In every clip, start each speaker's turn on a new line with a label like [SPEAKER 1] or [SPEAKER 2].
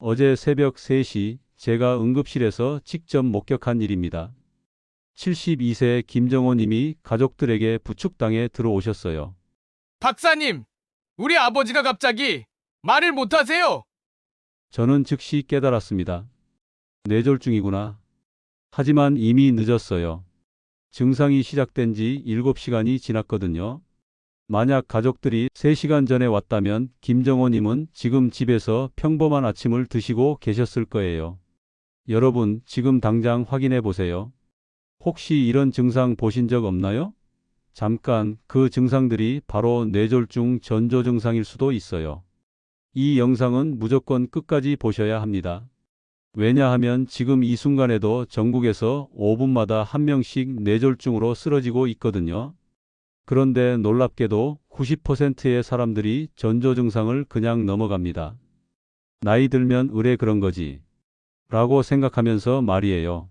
[SPEAKER 1] 어제 새벽 3시 제가 응급실에서 직접 목격한 일입니다. 72세 김정호 님이 가족들에게 부축당해 들어오셨어요.
[SPEAKER 2] 박사님, 우리 아버지가 갑자기 말을 못하세요.
[SPEAKER 1] 저는 즉시 깨달았습니다. 뇌졸중이구나. 하지만 이미 늦었어요. 증상이 시작된 지 7시간이 지났거든요. 만약 가족들이 3시간 전에 왔다면 김정호 님은 지금 집에서 평범한 아침을 드시고 계셨을 거예요. 여러분, 지금 당장 확인해 보세요. 혹시 이런 증상 보신 적 없나요? 잠깐, 그 증상들이 바로 뇌졸중 전조 증상일 수도 있어요. 이 영상은 무조건 끝까지 보셔야 합니다. 왜냐하면 지금 이 순간에도 전국에서 5분마다 한 명씩 뇌졸중으로 쓰러지고 있거든요. 그런데 놀랍게도 90%의 사람들이 전조 증상을 그냥 넘어갑니다. 나이 들면 의례 그런 거지 라고 생각하면서 말이에요.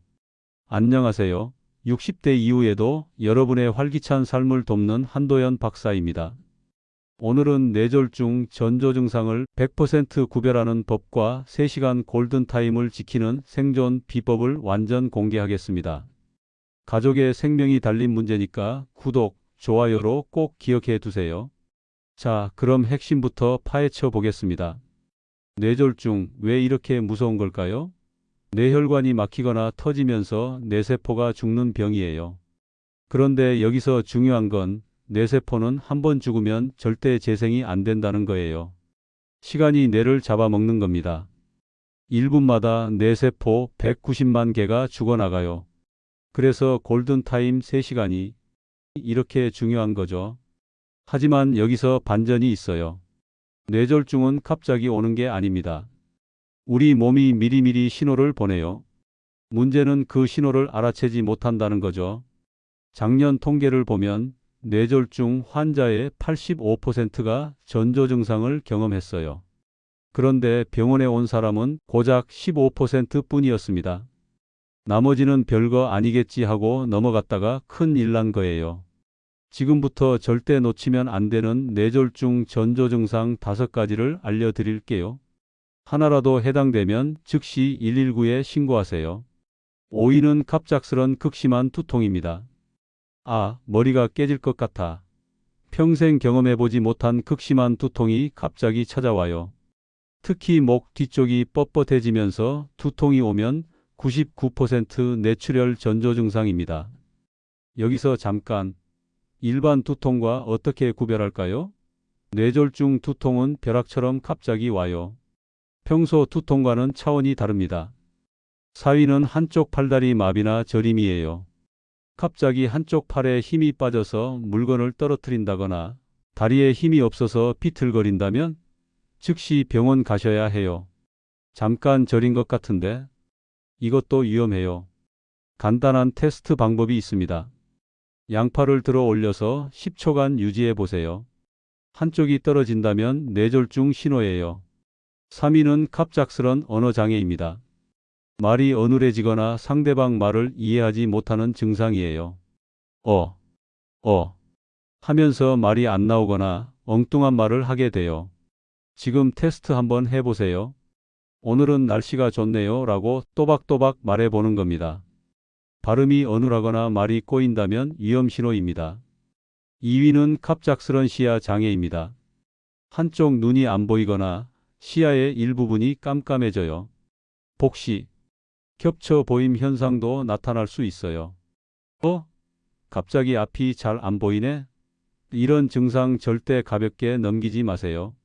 [SPEAKER 1] 안녕하세요. 60대 이후에도 여러분의 활기찬 삶을 돕는 한도연 박사입니다. 오늘은 뇌졸중 전조 증상을 100% 구별하는 법과 3시간 골든타임을 지키는 생존 비법을 완전 공개하겠습니다. 가족의 생명이 달린 문제니까 구독, 좋아요로 꼭 기억해 두세요. 자, 그럼 핵심부터 파헤쳐 보겠습니다. 뇌졸중, 왜 이렇게 무서운 걸까요? 뇌혈관이 막히거나 터지면서 뇌세포가 죽는 병이에요. 그런데 여기서 중요한 건 뇌세포는 한번 죽으면 절대 재생이 안 된다는 거예요. 시간이 뇌를 잡아먹는 겁니다. 1분마다 뇌세포 190만 개가 죽어나가요. 그래서 골든타임 3시간이 이렇게 중요한 거죠. 하지만 여기서 반전이 있어요. 뇌졸중은 갑자기 오는 게 아닙니다. 우리 몸이 미리미리 신호를 보내요. 문제는 그 신호를 알아채지 못한다는 거죠. 작년 통계를 보면 뇌졸중 환자의 85%가 전조 증상을 경험했어요. 그런데 병원에 온 사람은 고작 15% 뿐이었습니다. 나머지는 별거 아니겠지 하고 넘어갔다가 큰일 난 거예요. 지금부터 절대 놓치면 안 되는 뇌졸중 전조 증상 5가지를 알려드릴게요. 하나라도 해당되면 즉시 119에 신고하세요. 5위는 갑작스런 극심한 두통입니다. 아, 머리가 깨질 것 같아. 평생 경험해보지 못한 극심한 두통이 갑자기 찾아와요. 특히 목 뒤쪽이 뻣뻣해지면서 두통이 오면 99% 뇌출혈 전조 증상입니다. 여기서 잠깐, 일반 두통과 어떻게 구별할까요? 뇌졸중 두통은 벼락처럼 갑자기 와요. 평소 두통과는 차원이 다릅니다. 4위는 한쪽 팔다리 마비나 저림이에요. 갑자기 한쪽 팔에 힘이 빠져서 물건을 떨어뜨린다거나 다리에 힘이 없어서 비틀거린다면 즉시 병원 가셔야 해요. 잠깐 저린 것 같은데 이것도 위험해요. 간단한 테스트 방법이 있습니다. 양팔을 들어 올려서 10초간 유지해 보세요. 한쪽이 떨어진다면 뇌졸중 신호예요. 3위는 갑작스런 언어장애입니다. 말이 어눌해지거나 상대방 말을 이해하지 못하는 증상이에요. 하면서 말이 안 나오거나 엉뚱한 말을 하게 돼요. 지금 테스트 한번 해보세요. 오늘은 날씨가 좋네요 라고 또박또박 말해보는 겁니다. 발음이 어눌하거나 말이 꼬인다면 위험 신호입니다. 2위는 갑작스런 시야 장애입니다. 한쪽 눈이 안 보이거나 시야의 일부분이 깜깜해져요. 복시, 겹쳐 보임 현상도 나타날 수 있어요. 갑자기 앞이 잘 안 보이네? 이런 증상 절대 가볍게 넘기지 마세요.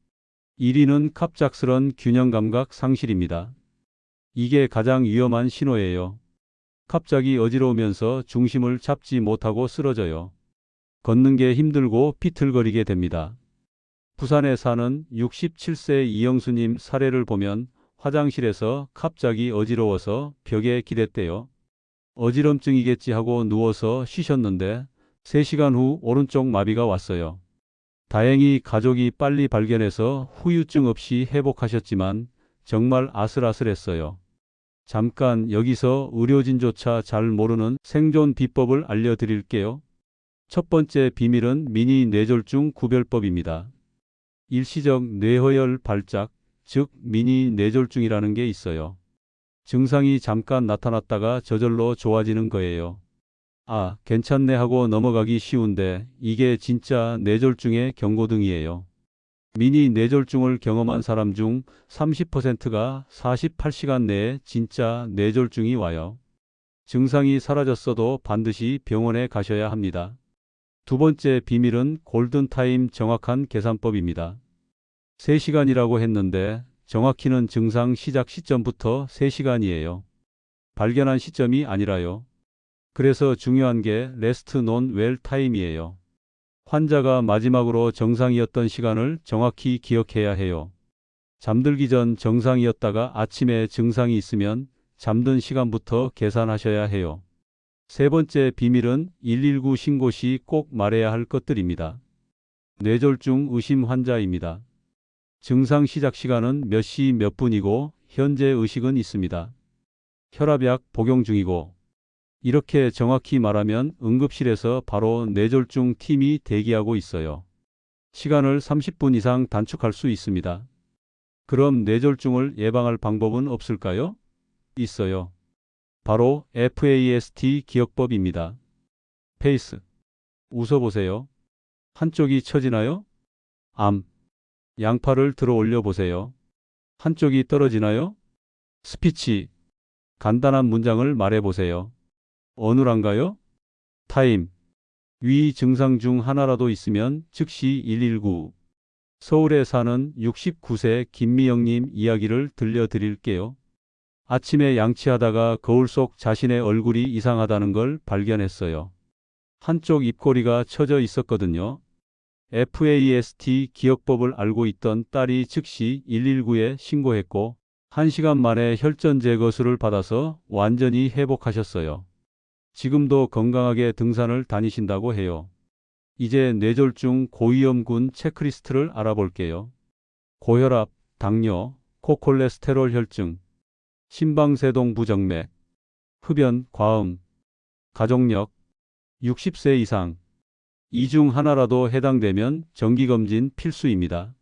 [SPEAKER 1] 1위는 갑작스런 균형 감각 상실입니다. 이게 가장 위험한 신호예요. 갑자기 어지러우면서 중심을 잡지 못하고 쓰러져요. 걷는 게 힘들고 비틀거리게 됩니다. 부산에 사는 67세 이영수님 사례를 보면 화장실에서 갑자기 어지러워서 벽에 기댔대요. 어지럼증이겠지 하고 누워서 쉬셨는데 3시간 후 오른쪽 마비가 왔어요. 다행히 가족이 빨리 발견해서 후유증 없이 회복하셨지만 정말 아슬아슬했어요. 잠깐 여기서 의료진조차 잘 모르는 생존 비법을 알려드릴게요. 첫 번째 비밀은 미니 뇌졸중 구별법입니다. 일시적 뇌허혈 발작, 즉 미니 뇌졸중이라는 게 있어요. 증상이 잠깐 나타났다가 저절로 좋아지는 거예요. 아, 괜찮네 하고 넘어가기 쉬운데 이게 진짜 뇌졸중의 경고등이에요. 미니 뇌졸중을 경험한 사람 중 30%가 48시간 내에 진짜 뇌졸중이 와요. 증상이 사라졌어도 반드시 병원에 가셔야 합니다. 두 번째 비밀은 골든타임 정확한 계산법입니다. 3시간이라고 했는데 정확히는 증상 시작 시점부터 3시간이에요. 발견한 시점이 아니라요. 그래서 중요한 게 레스트 논 웰 타임이에요. 환자가 마지막으로 정상이었던 시간을 정확히 기억해야 해요. 잠들기 전 정상이었다가 아침에 증상이 있으면 잠든 시간부터 계산하셔야 해요. 세 번째 비밀은 119 신고 시 꼭 말해야 할 것들입니다. 뇌졸중 의심 환자입니다. 증상 시작 시간은 몇 시 몇 분이고 현재 의식은 있습니다. 혈압약 복용 중이고 이렇게 정확히 말하면 응급실에서 바로 뇌졸중 팀이 대기하고 있어요. 시간을 30분 이상 단축할 수 있습니다. 그럼 뇌졸중을 예방할 방법은 없을까요? 있어요. 바로 FAST 기억법입니다. 페이스. 웃어보세요. 한쪽이 처지나요? 암. 양팔을 들어 올려 보세요. 한쪽이 떨어지나요? 스피치. 간단한 문장을 말해 보세요. 어눌한가요? 타임. 위 증상 중 하나라도 있으면 즉시 119. 서울에 사는 69세 김미영님 이야기를 들려드릴게요. 아침에 양치하다가 거울 속 자신의 얼굴이 이상하다는 걸 발견했어요. 한쪽 입꼬리가 처져 있었거든요. FAST 기억법을 알고 있던 딸이 즉시 119에 신고했고 1시간 만에 혈전 제거술을 받아서 완전히 회복하셨어요. 지금도 건강하게 등산을 다니신다고 해요. 이제 뇌졸중 고위험군 체크리스트를 알아볼게요. 고혈압, 당뇨, 고콜레스테롤 혈증, 심방세동 부정맥, 흡연, 과음, 가족력, 60세 이상. 이 중 하나라도 해당되면 정기검진 필수입니다.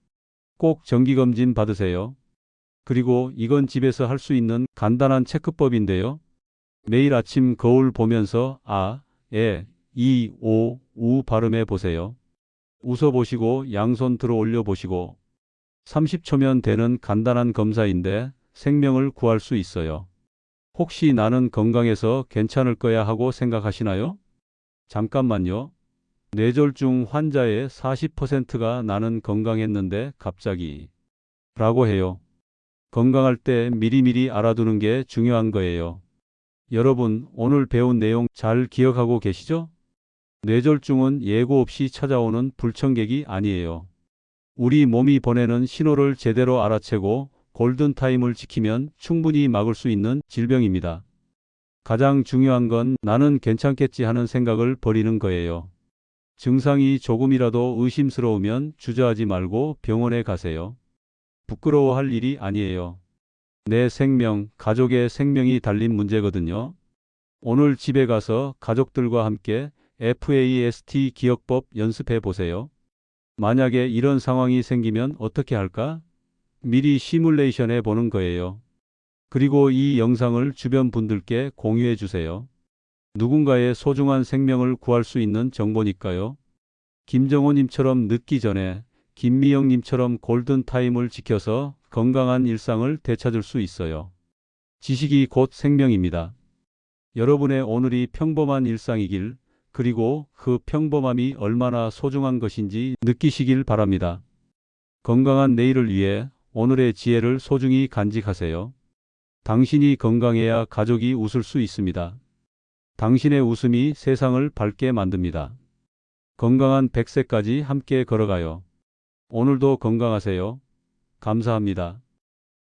[SPEAKER 1] 꼭 정기검진 받으세요. 그리고 이건 집에서 할 수 있는 간단한 체크법인데요. 매일 아침 거울 보면서 아, 에, 이, 오, 우 발음해 보세요. 웃어보시고 양손 들어 올려 보시고 30초면 되는 간단한 검사인데 생명을 구할 수 있어요. 혹시 나는 건강해서 괜찮을 거야 하고 생각하시나요? 잠깐만요. 뇌졸중 환자의 40%가 나는 건강했는데 갑자기 라고 해요. 건강할 때 미리미리 알아두는 게 중요한 거예요. 여러분, 오늘 배운 내용 잘 기억하고 계시죠? 뇌졸중은 예고 없이 찾아오는 불청객이 아니에요. 우리 몸이 보내는 신호를 제대로 알아채고 골든타임을 지키면 충분히 막을 수 있는 질병입니다. 가장 중요한 건 나는 괜찮겠지 하는 생각을 버리는 거예요. 증상이 조금이라도 의심스러우면 주저하지 말고 병원에 가세요. 부끄러워할 일이 아니에요. 내 생명, 가족의 생명이 달린 문제거든요. 오늘 집에 가서 가족들과 함께 FAST 기억법 연습해 보세요. 만약에 이런 상황이 생기면 어떻게 할까? 미리 시뮬레이션 해 보는 거예요. 그리고 이 영상을 주변 분들께 공유해 주세요. 누군가의 소중한 생명을 구할 수 있는 정보니까요. 김정호님처럼 늦기 전에 김미영님처럼 골든타임을 지켜서 건강한 일상을 되찾을 수 있어요. 지식이 곧 생명입니다. 여러분의 오늘이 평범한 일상이길, 그리고 그 평범함이 얼마나 소중한 것인지 느끼시길 바랍니다. 건강한 내일을 위해 오늘의 지혜를 소중히 간직하세요. 당신이 건강해야 가족이 웃을 수 있습니다. 당신의 웃음이 세상을 밝게 만듭니다. 건강한 100세까지 함께 걸어가요. 오늘도 건강하세요. 감사합니다.